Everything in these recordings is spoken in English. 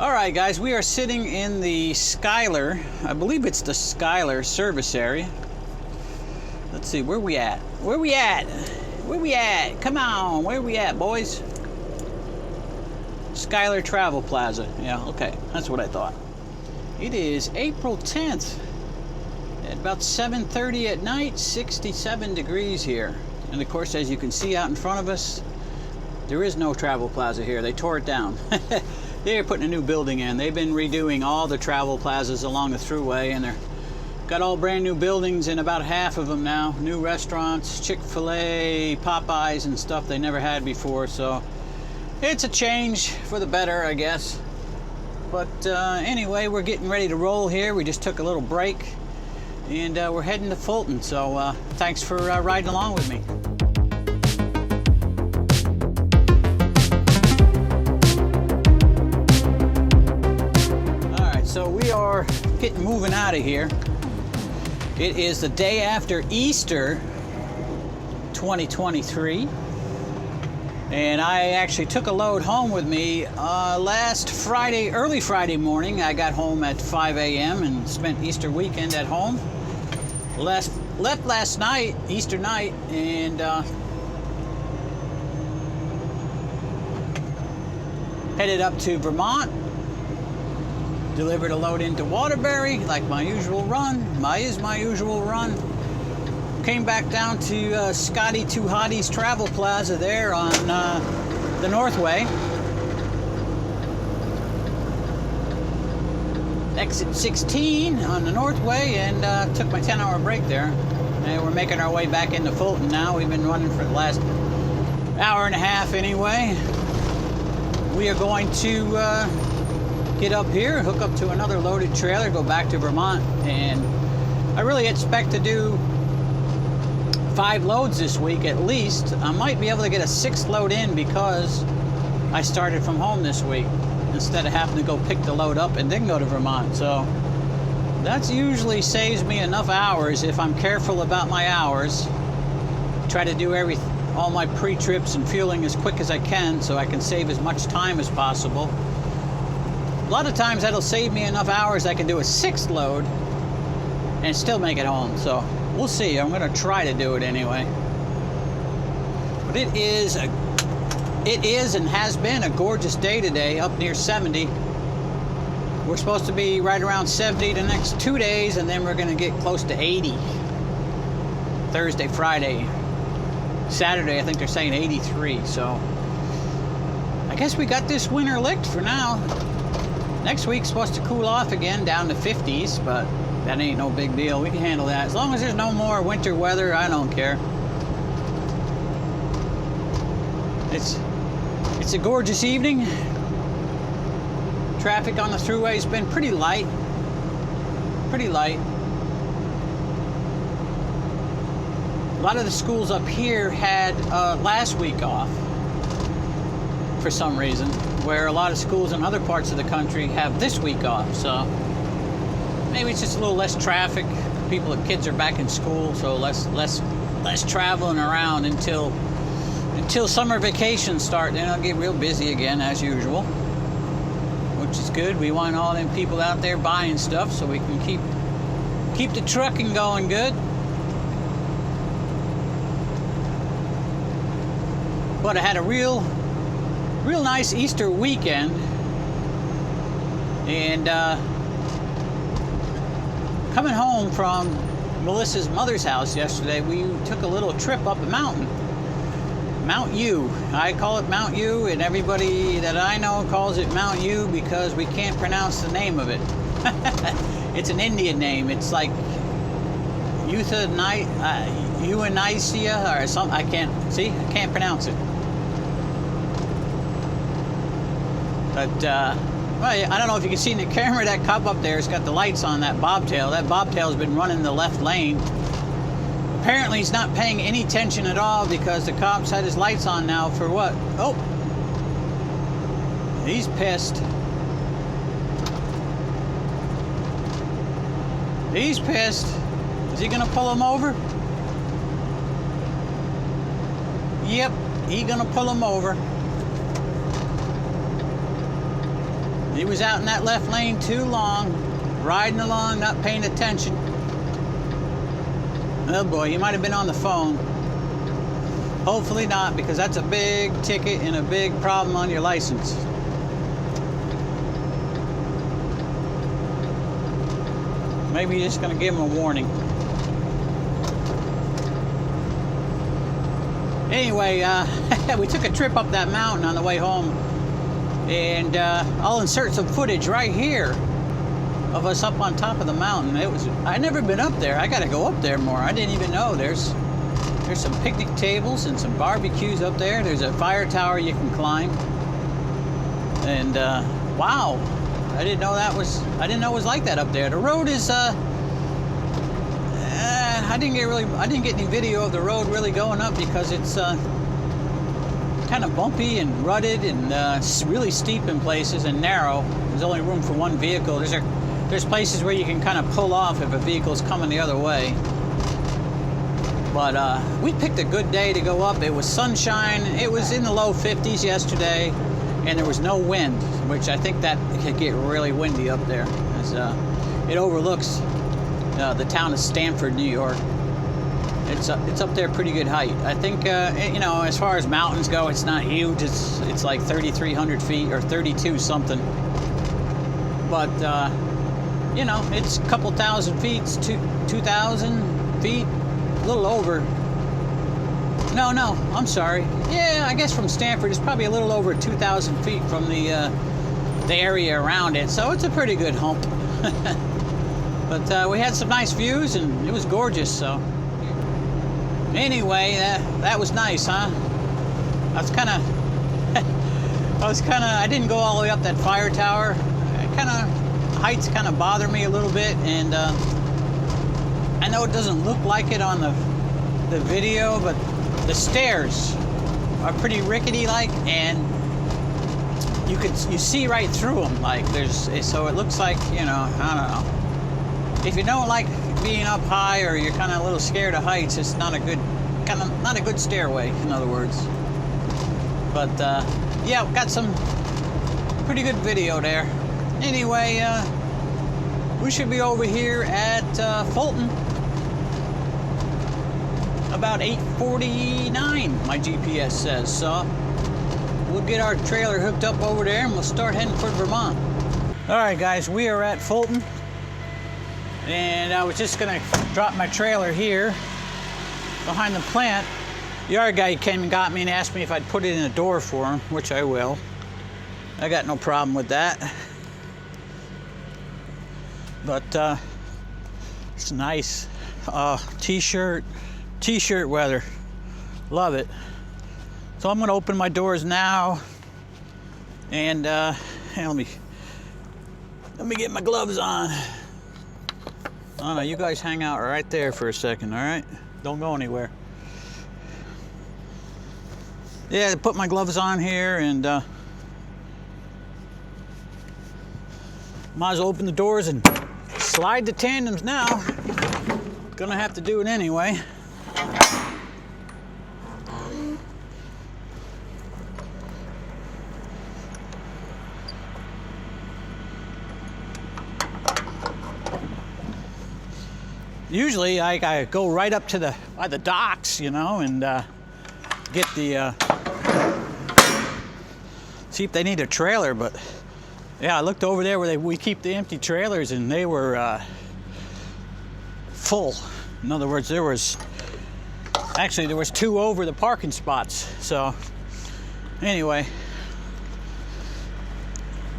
Alright guys, we are sitting in the Skylar, I believe it's the Skylar service area. Let's see, where we at? Where we at? Where we at? Come on, where we at, boys? Skylar Travel Plaza. Yeah, okay, that's what I thought. It is April 10th at about 7:30 at night, 67 degrees here. And of course, as you can see out in front of us, there is no Travel Plaza here. They tore it down. They're putting a new building in. They've been redoing all the travel plazas along the thruway, and they're got all brand new buildings in about half of them now. New restaurants, Chick-fil-A, Popeyes, and stuff they never had before. So it's a change for the better, I guess. But anyway, we're getting ready to roll here. We just took a little break, and we're heading to Fulton. So thanks for riding along with me. So we are getting moving out of here. It is the day after Easter 2023. And I actually took a load home with me last Friday, early Friday morning. I got home at 5 a.m. and spent Easter weekend at home. Left last night, Easter night, and headed up to Vermont. Delivered a load into Waterbury, like my usual run. My usual run. Came back down to Scotty Two Hotties Travel Plaza there on the Northway. Exit 16 on the Northway, and took my 10-hour break there. And we're making our way back into Fulton now. We've been running for the last hour and a half anyway. We are going to get up here, hook up to another loaded trailer, go back to Vermont, and I really expect to do 5 loads this week at least. I might be able to get a 6th load in because I started from home this week instead of having to go pick the load up and then go to Vermont. So that usually saves me enough hours if I'm careful about my hours. Try to do all my pre-trips and fueling as quick as I can so I can save as much time as possible. A lot of times that'll save me enough hours I can do a 6th load and still make it home. So we'll see. I'm going to try to do it anyway. But it is and has been a gorgeous day today, up near 70. We're supposed to be right around 70 the next 2 days, and then we're going to get close to 80. Thursday, Friday, Saturday, I think they're saying 83. So I guess we got this winter licked for now. Next week's supposed to cool off again down to 50s, but that ain't no big deal. We can handle that. As long as there's no more winter weather, I don't care. It's a gorgeous evening. Traffic on the thruway's been pretty light. Pretty light. A lot of the schools up here had last week off for some reason, where a lot of schools in other parts of the country have this week off. So maybe it's just a little less traffic. Kids are back in school, so less traveling around until summer vacations start. Then I'll get real busy again as usual, which is good. We want all them people out there buying stuff so we can keep the trucking going good. But I had a real nice Easter weekend, and coming home from Melissa's mother's house yesterday, we took a little trip up a mountain, Mount U. I call it Mount U, and everybody that I know calls it Mount U because we can't pronounce the name of it. It's an Indian name. It's like Euthanasia or something. I can't pronounce it. But, well, I don't know if you can see in the camera, that cop up there has got the lights on that bobtail. That bobtail's been running the left lane. Apparently he's not paying any attention at all because the cop's had his lights on now for what? Oh! He's pissed. He's pissed. Is he gonna pull him over? Yep, he's gonna pull him over. He was out in that left lane too long, riding along, not paying attention. Oh boy, he might have been on the phone. Hopefully not, because that's a big ticket and a big problem on your license. Maybe you're just going to give him a warning. Anyway, we took a trip up that mountain on the way home, and I'll insert some footage right here of us up on top of the mountain. I'd never been up there. I got to go up there more. I didn't even know there's some picnic tables and some barbecues up there. There's a fire tower you can climb, and wow, I didn't know it was like that up there. The road is I didn't get any video of the road really going up because it's kind of bumpy and rutted and really steep in places and narrow. There's only room for one vehicle. There's places where you can kind of pull off if a vehicle's coming the other way. But we picked a good day to go up. It was sunshine. It was in the low 50s yesterday, and there was no wind, which I think that could get really windy up there. As, it overlooks the town of Stamford, New York. It's up there pretty good height. I think you know, as far as mountains go, it's not huge. It's like 3,300 feet or 32 something. But you know, it's a couple thousand feet. It's 2,000 feet, a little over. No, I'm sorry. Yeah, I guess from Stamford, it's probably a little over 2,000 feet from the area around it. So it's a pretty good hump. But we had some nice views, and it was gorgeous. So anyway, that was nice, huh? I didn't go all the way up that fire tower. Heights kind of bother me a little bit, and I know it doesn't look like it on the video, but the stairs are pretty rickety like, and you see right through them. Like so it looks like, you know, I don't know. If you don't like being up high, or you're kind of a little scared of heights, it's not a good stairway, in other words. But yeah, got some pretty good video there. Anyway, we should be over here at Fulton about 8:49, my GPS says. So we'll get our trailer hooked up over there, and we'll start heading for Vermont. All right, guys, we are at Fulton. And I was just gonna drop my trailer here behind the plant. The yard guy came and got me and asked me if I'd put it in a door for him, which I will. I got no problem with that. But it's nice. T-shirt weather. Love it. So I'm gonna open my doors now, and hey, let me get my gloves on. Oh no, you guys hang out right there for a second, all right? Don't go anywhere. Yeah, put my gloves on here, and might as well open the doors and slide the tandems now. Gonna have to do it anyway. Usually I go right up to by the docks, you know, and get the see if they need a trailer. But yeah, I looked over there where we keep the empty trailers, and they were full. In other words, there was two over the parking spots. So anyway,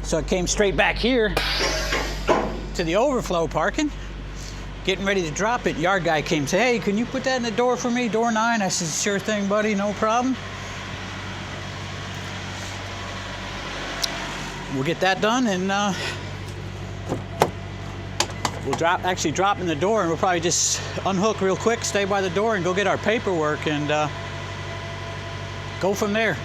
so I came straight back here to the overflow parking. Getting ready to drop it, yard guy came and said, "Hey, can you put that in the door for me, door 9? I said, "Sure thing, buddy, no problem." We'll get that done, and we'll drop in the door, and we'll probably just unhook real quick, stay by the door, and go get our paperwork, and go from there.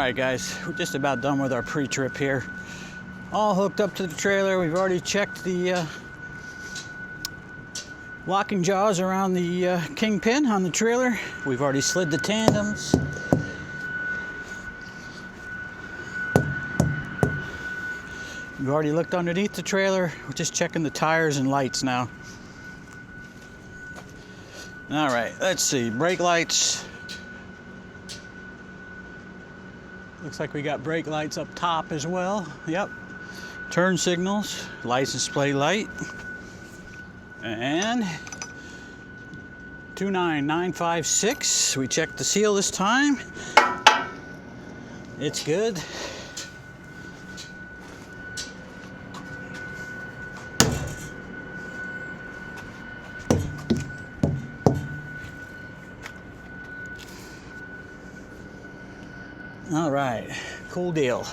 right, guys, we're just about done with our pre-trip here. All hooked up to the trailer. We've already checked the locking jaws around the kingpin on the trailer. We've already slid the tandems. We've already looked underneath the trailer. We're just checking the tires and lights now. All right, let's see, brake lights. Looks like we got brake lights up top as well. Yep. Turn signals, license plate light, and 29956. We checked the seal this time. It's good. All right, cool deal.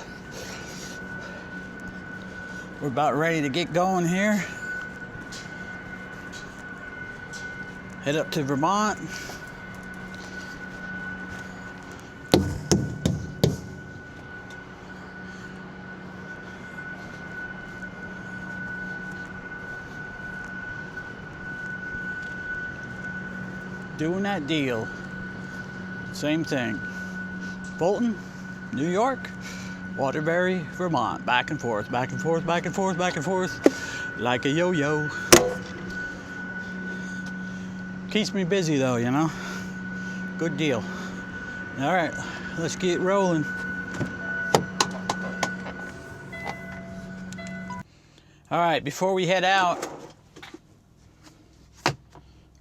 We're about ready to get going here. Head up to Vermont. Doing that deal. Same thing. Fulton, New York, Waterbury, Vermont. Back and forth, back and forth, back and forth, back and forth, like a yo-yo. Keeps me busy though, you know. Good deal. All right, let's get rolling. All right, before we head out,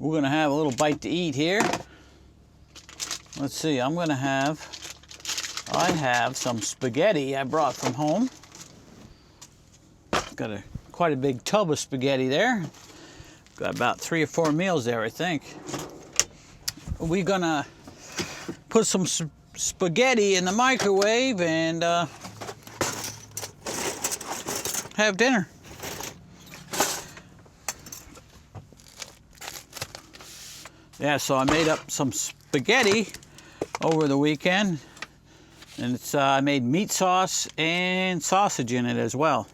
we're gonna have a little bite to eat here. Let's see, I have some spaghetti I brought from home. Got quite a big tub of spaghetti there. Got about 3 or 4 meals there, I think. We're gonna put some spaghetti in the microwave and have dinner. Yeah, so I made up some spaghetti over the weekend. And it's I made meat sauce and sausage in it as well.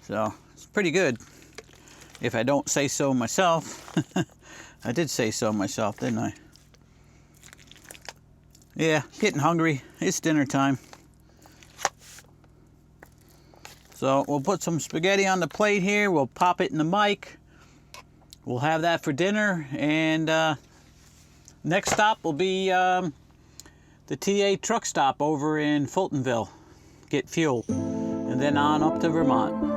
So it's pretty good, if I don't say so myself. I did say so myself, didn't I? Yeah, getting hungry. It's dinner time. So we'll put some spaghetti on the plate here. We'll pop it in the mic. We'll have that for dinner. And next stop will be the Ttjs truck stop over in Fultonville, get fuel, and then on up to Vermont.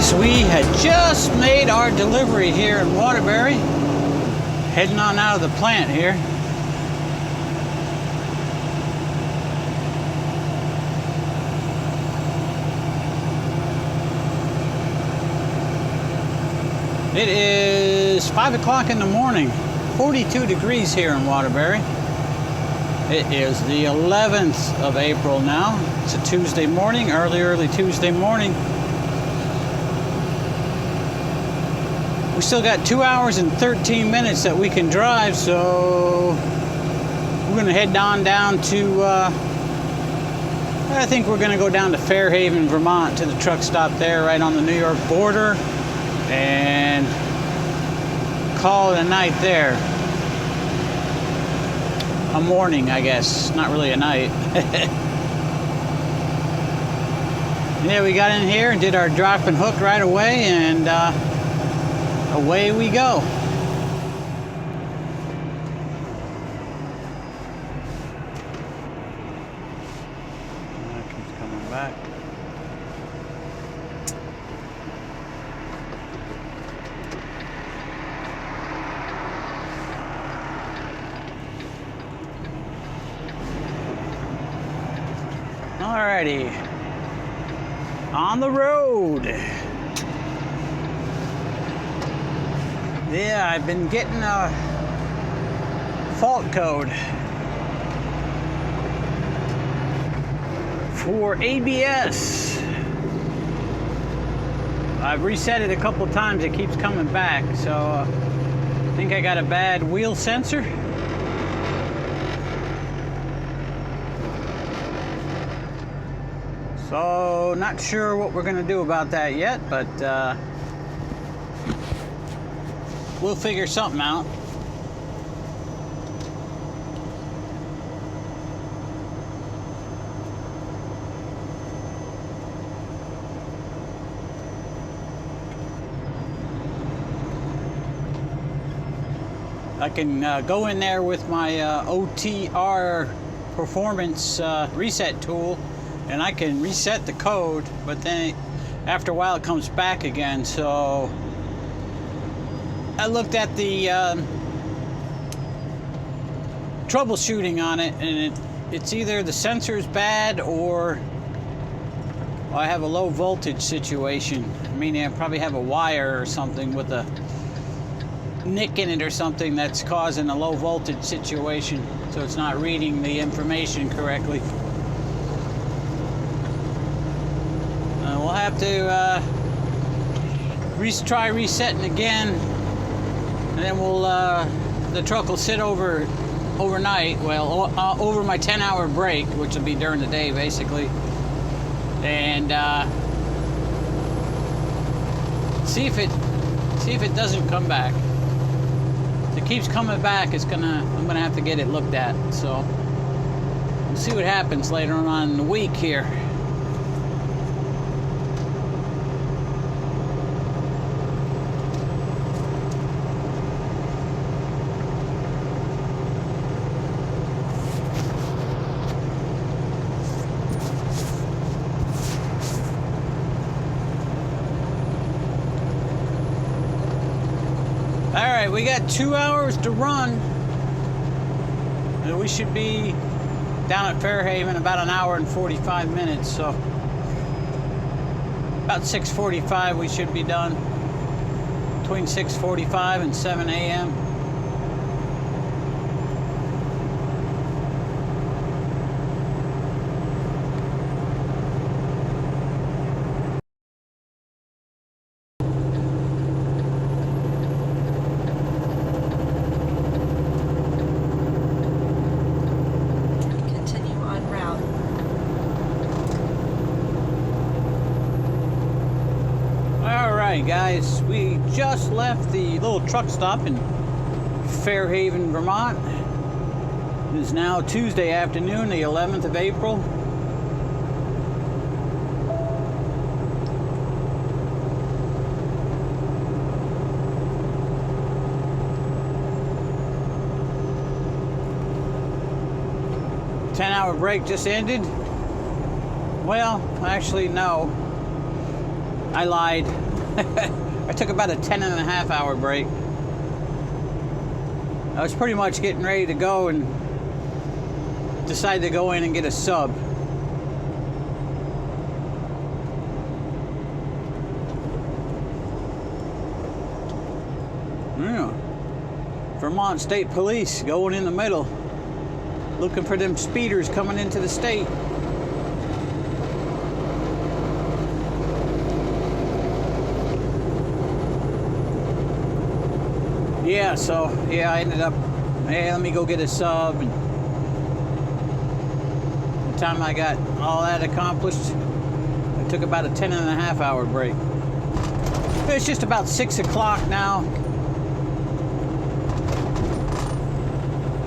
guys, we had just made our delivery here in Waterbury. Heading on out of the plant here. It is 5 o'clock in the morning, 42 degrees here in Waterbury. It is the 11th of April now. It's a Tuesday morning, early Tuesday morning. We still got 2 hours and 13 minutes that we can drive, so we're gonna head on down to, I think we're gonna go down to Fairhaven, Vermont to the truck stop there right on the New York border and call it a night there. A morning, I guess, not really a night. Yeah, we got in here and did our drop and hook right away, and away we go. That keeps coming back. Alrighty. On the road. Yeah, I've been getting a fault code for ABS. I've reset it a couple times, it keeps coming back, so I think I got a bad wheel sensor. So, not sure what we're gonna do about that yet, but we'll figure something out. I can go in there with my OTR performance reset tool, and I can reset the code, but then after a while it comes back again. So I looked at the troubleshooting on it, and it's either the sensor's bad or I have a low voltage situation. Meaning I probably have a wire or something with a nick in it or something that's causing a low voltage situation, so it's not reading the information correctly. We'll have to try resetting again, and then we'll the truck will sit overnight. Well, over my 10-hour break, which will be during the day basically, and see if it doesn't come back. If it keeps coming back, I'm gonna have to get it looked at. So we'll see what happens later on in the week here. Alright, we got 2 hours to run. And we should be down at Fairhaven about an hour and 45 minutes. So about 6:45 we should be done. Between 6:45 and 7 a.m. Guys, we just left the little truck stop in Fairhaven, Vermont. It is now Tuesday afternoon, the 11th of April. Ten-hour break just ended. Well, actually, no. I lied. I took about a 10.5-hour break. I was pretty much getting ready to go and decided to go in and get a sub. Yeah. Vermont State Police going in the middle, looking for them speeders coming into the state. Yeah, so yeah, I ended up, hey, let me go get a sub. And the time I got all that accomplished, I took about a 10.5-hour break. It's just about 6 o'clock now.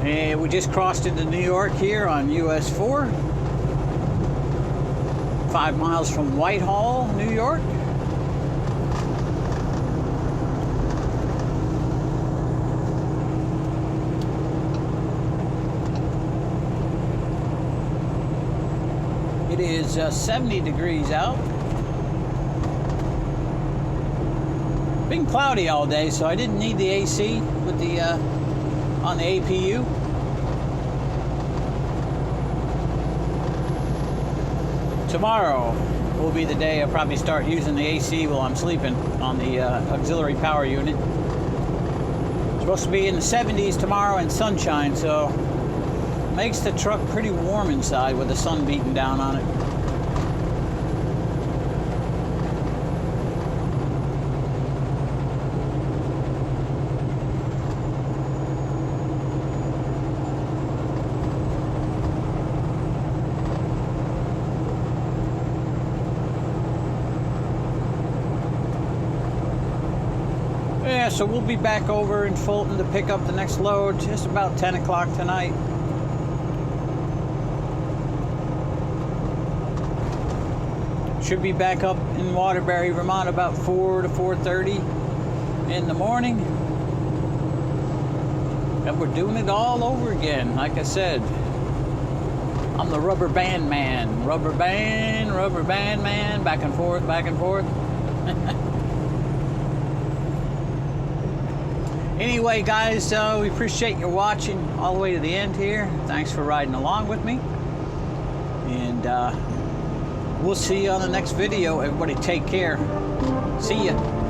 And we just crossed into New York here on US 4. 5 miles from Whitehall, New York. It is 70 degrees out. Been cloudy all day, so I didn't need the AC with the on the APU. Tomorrow will be the day I'll probably start using the AC while I'm sleeping on the auxiliary power unit. It's supposed to be in the 70s tomorrow and sunshine, so makes the truck pretty warm inside with the sun beating down on it. Yeah, so we'll be back over in Fulton to pick up the next load just about 10 o'clock tonight. Should be back up in Waterbury, Vermont about 4 to 4:30 in the morning. And we're doing it all over again. Like I said, I'm the rubber band man. Rubber band man. Back and forth, back and forth. Anyway, guys, we appreciate you watching all the way to the end here. Thanks for riding along with me. And we'll see you on the next video. Everybody take care. See ya.